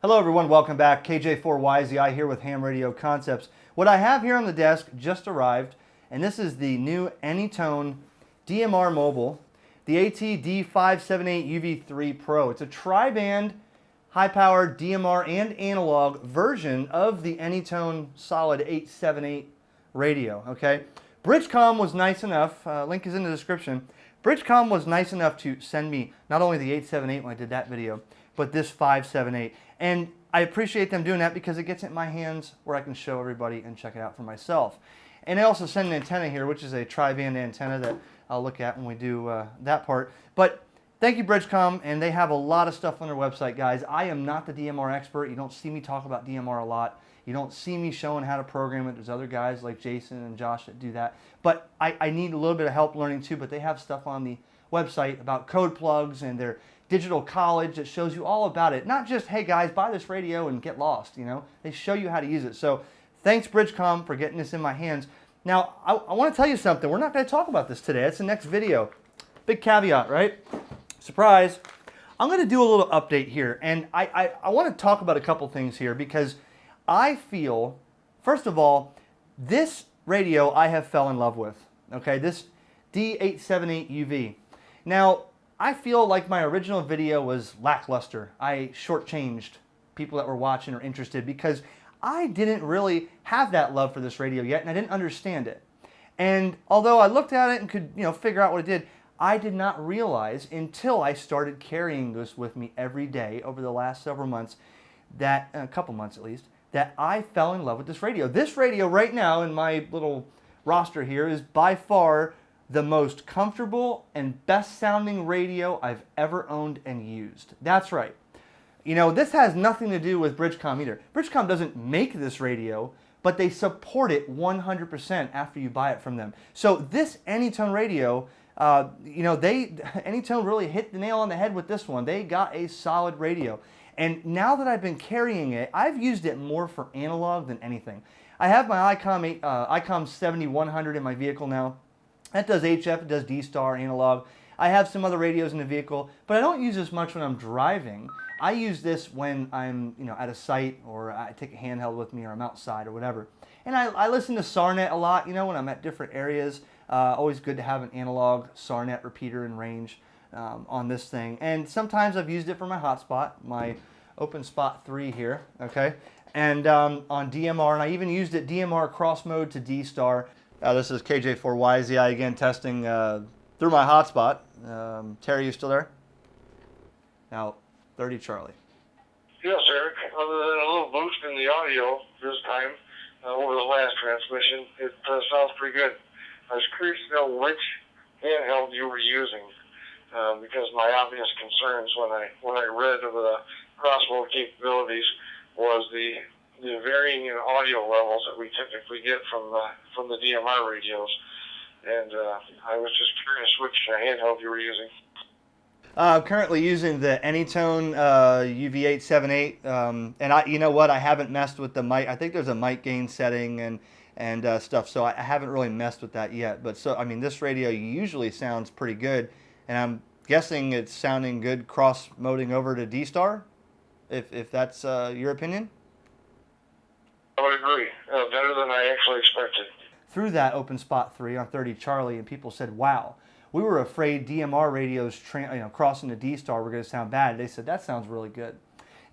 Hello everyone, welcome back. KJ4YZI here with HamRadioConcepts. What I have here on the desk just arrived, and this is the new Anytone DMR Mobile, the AT-D878UV3 Pro. It's a tri-band, high-powered DMR and analog version of the Anytone Solid 878 radio, okay? Bridgecom was nice enough, link is in the description, Bridgecom was nice enough to send me not only the 878 when I did that video, but this 578. And I appreciate them doing that because it gets it in my hands where I can show everybody and check it out for myself. And they also send an antenna here, which is a tri-band antenna that I'll look at when we do that part. But thank you, Bridgecom, and they have a lot of stuff on their website, guys. I am not the DMR expert. You don't see me talk about DMR a lot. You don't see me showing how to program it. There's other guys like Jason and Josh that do that. But I need a little bit of help learning too, but they have stuff on the website about code plugs and their digital college that shows you all about it. Not just, hey guys, buy this radio and get lost, you know. They show you how to use it. So thanks, Bridgecom, for getting this in my hands. Now, I want to tell you something. We're not going to talk about this today. That's the next video. Big caveat, right? Surprise. I'm going to do a little update here. And I want to talk about a couple things here because I feel, first of all, this radio I have fell in love with. Okay, this D878UV. Now, I feel like my original video was lackluster. I shortchanged people that were watching or interested because I didn't really have that love for this radio yet and I didn't understand it. And although I looked at it and could, figure out what it did, I did not realize until I started carrying this with me every day over the last several months, that, a couple months at least, that I fell in love with this radio. This radio right now in my little roster here is by far the most comfortable and best sounding radio I've ever owned and used. That's right. This has nothing to do with Bridgecom either. Bridgecom doesn't make this radio, but they support it 100% after you buy it from them. So this Anytone radio, Anytone really hit the nail on the head with this one. They got a solid radio. And now that I've been carrying it, I've used it more for analog than anything. I have my ICOM 7100 in my vehicle now. That does HF, it does D-Star, analog. I have some other radios in the vehicle, but I don't use this much when I'm driving. I use this when I'm at a site or I take a handheld with me or I'm outside or whatever. And I listen to SARnet a lot, when I'm at different areas. Always good to have an analog SARnet repeater in range on this thing. And sometimes I've used it for my hotspot, my OpenSpot 3 here, okay? And on DMR, and I even used it DMR cross mode to D-Star. This is KJ4YZI again testing through my hotspot. Terry, you still there? Now, 30 Charlie. Yes, Eric. Other than a little boost in the audio this time over the last transmission, it sounds pretty good. I was curious to know which handheld you were using because my obvious concerns when I read of the cross-mode capabilities was the varying in audio levels that we typically get from the DMR radios, and I was just curious which handheld you were using. I'm currently using the Anytone UV878, and I haven't messed with the mic. I think there's a mic gain setting and stuff, so I haven't really messed with that yet. But this radio usually sounds pretty good, and I'm guessing it's sounding good cross-moding over to D-Star, if that's your opinion. I would agree. Better than I actually expected. Through that OpenSpot 3 on 30 Charlie, and people said, wow, we were afraid DMR radios crossing to D-Star were going to sound bad. They said, that sounds really good.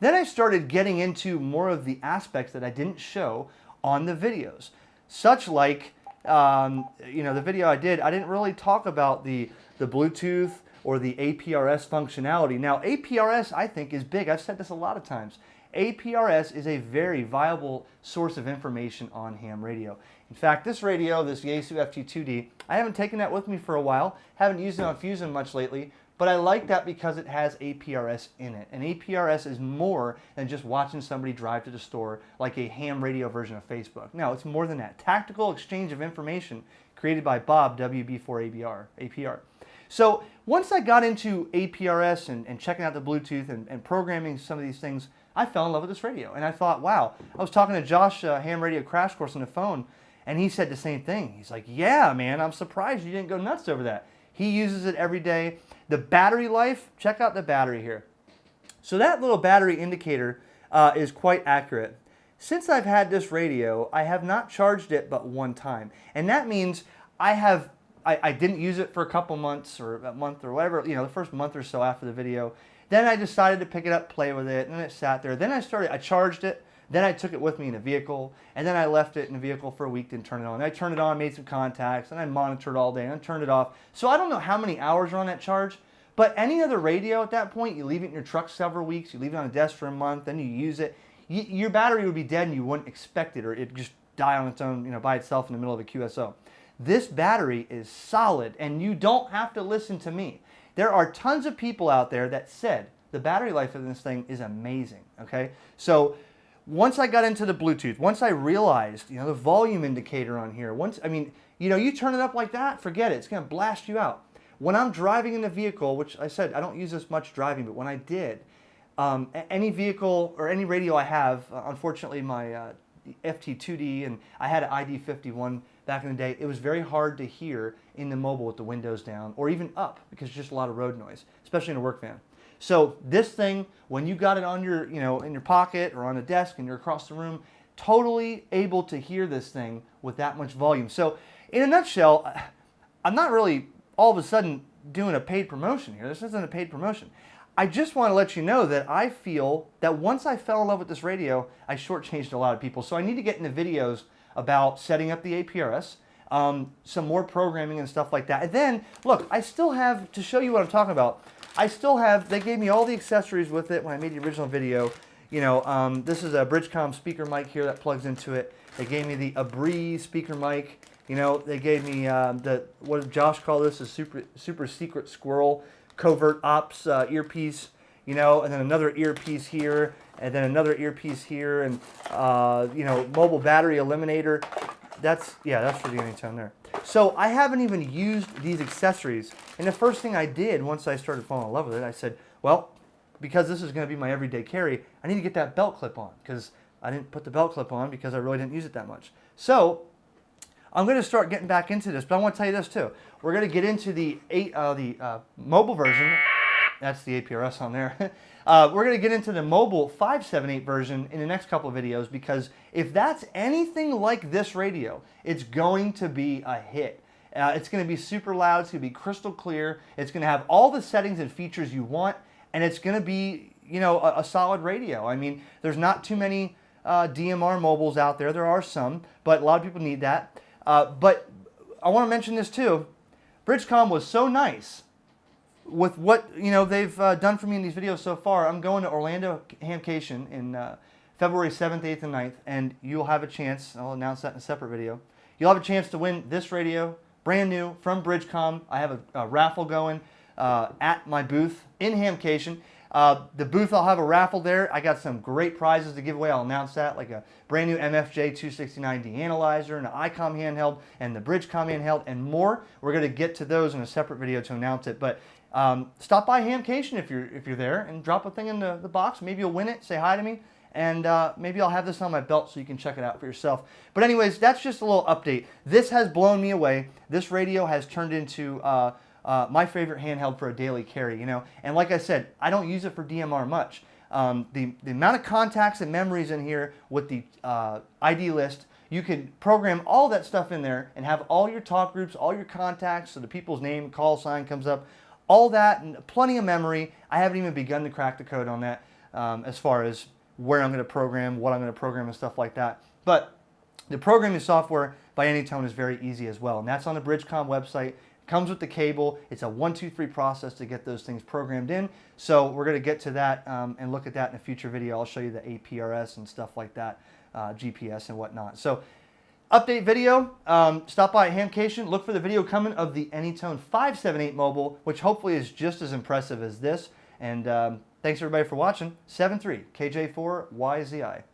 Then I started getting into more of the aspects that I didn't show on the videos. Such like, the video I didn't really talk about the Bluetooth or the APRS functionality. Now, APRS, I think, is big. I've said this a lot of times. APRS is a very viable source of information on ham radio. In fact, this radio, this Yaesu FT2D, I haven't taken that with me for a while, haven't used it on Fusion much lately, but I like that because it has APRS in it. And APRS is more than just watching somebody drive to the store like a ham radio version of Facebook. No, it's more than that. Tactical exchange of information created by Bob, WB4ABR, APR. So once I got into APRS and checking out the Bluetooth and programming some of these things, I fell in love with this radio. And I thought, wow. I was talking to Josh, Ham Radio Crash Course on the phone, and he said the same thing. He's like, yeah, man, I'm surprised you didn't go nuts over that. He uses it every day. The battery life, check out the battery here. So that little battery indicator is quite accurate. Since I've had this radio, I have not charged it but one time. And that means I didn't use it for a couple months or a month or whatever, the first month or so after the video. Then I decided to pick it up, play with it, and it sat there. Then I charged it. Then I took it with me in a vehicle, and then I left it in a vehicle for a week, didn't turn it on. I turned it on, made some contacts, and I monitored all day, and I turned it off. So I don't know how many hours are on that charge, but any other radio at that point, you leave it in your truck several weeks, you leave it on a desk for a month, then you use it, your battery would be dead and you wouldn't expect it, or it'd just die on its own, by itself in the middle of a QSO. This battery is solid, and you don't have to listen to me. There are tons of people out there that said the battery life of this thing is amazing, okay? So once I got into the Bluetooth, once I realized, the volume indicator on here, you turn it up like that, forget it, it's gonna blast you out. When I'm driving in the vehicle, which I said, I don't use this much driving, but when I did, any vehicle or any radio I have, unfortunately my FT2D, and I had an ID51 back in the day, it was very hard to hear in the mobile with the windows down or even up because there's just a lot of road noise, especially in a work van. So this thing, when you got it on your, in your pocket or on a desk and you're across the room, totally able to hear this thing with that much volume. So in a nutshell, I'm not really all of a sudden doing a paid promotion here. This isn't a paid promotion. I just want to let you know that I feel that once I fell in love with this radio, I shortchanged a lot of people. So I need to get into videos about setting up the APRS, some more programming and stuff like that. And then, look, I still have, to show you what I'm talking about, they gave me all the accessories with it when I made the original video. This is a Bridgecom speaker mic here that plugs into it. They gave me a Breeze speaker mic. They gave me what did Josh call this, a super secret squirrel covert ops earpiece, and then another earpiece here, and then another earpiece here, and mobile battery eliminator. That's for the Anytone there. So I haven't even used these accessories, and the first thing I did once I started falling in love with it, I said, well, because this is going to be my everyday carry, I need to get that belt clip on, because I didn't put the belt clip on because I really didn't use it that much. So I'm going to start getting back into this, but I want to tell you this too. We're going to get into the mobile version. That's the APRS on there. We're going to get into the mobile 578 version in the next couple of videos, because if that's anything like this radio, it's going to be a hit. It's going to be super loud. It's going to be crystal clear. It's going to have all the settings and features you want, and it's going to be, a solid radio. I mean, there's not too many DMR mobiles out there. There are some, but a lot of people need that. But I want to mention this too. Bridgecom was so nice with what they've done for me in these videos so far. I'm going to Orlando Hamcation in February 7th, 8th, and 9th, and you'll have a chance. I'll announce that in a separate video. You'll have a chance to win this radio, brand new from Bridgecom. I have a raffle going at my booth in Hamcation. The booth, I'll have a raffle there. I got some great prizes to give away. I'll announce that, like a brand new MFJ 269D analyzer, and an ICOM handheld, and the Bridgecom handheld, and more. We're going to get to those in a separate video to announce it. But stop by Hamcation if you're there, and drop a thing in the box. Maybe you'll win it. Say hi to me, and maybe I'll have this on my belt so you can check it out for yourself. But anyways, that's just a little update. This has blown me away. This radio has turned into my favorite handheld for a daily carry, And like I said, I don't use it for DMR much. The amount of contacts and memories in here with the ID list, you can program all that stuff in there and have all your talk groups, all your contacts, so the people's name, call sign comes up, all that, and plenty of memory. I haven't even begun to crack the code on that as far as where I'm going to program, what I'm going to program, and stuff like that. But the programming software by Anytone is very easy as well, and that's on the Bridgecom website. Comes with the cable. It's a 1-2-3 process to get those things programmed in. So we're going to get to that and look at that in a future video. I'll show you the APRS and stuff like that, GPS and whatnot. So update video. Stop by at Hamcation. Look for the video coming of the Anytone 578 mobile, which hopefully is just as impressive as this. And thanks everybody for watching. 7-3 KJ4YZI.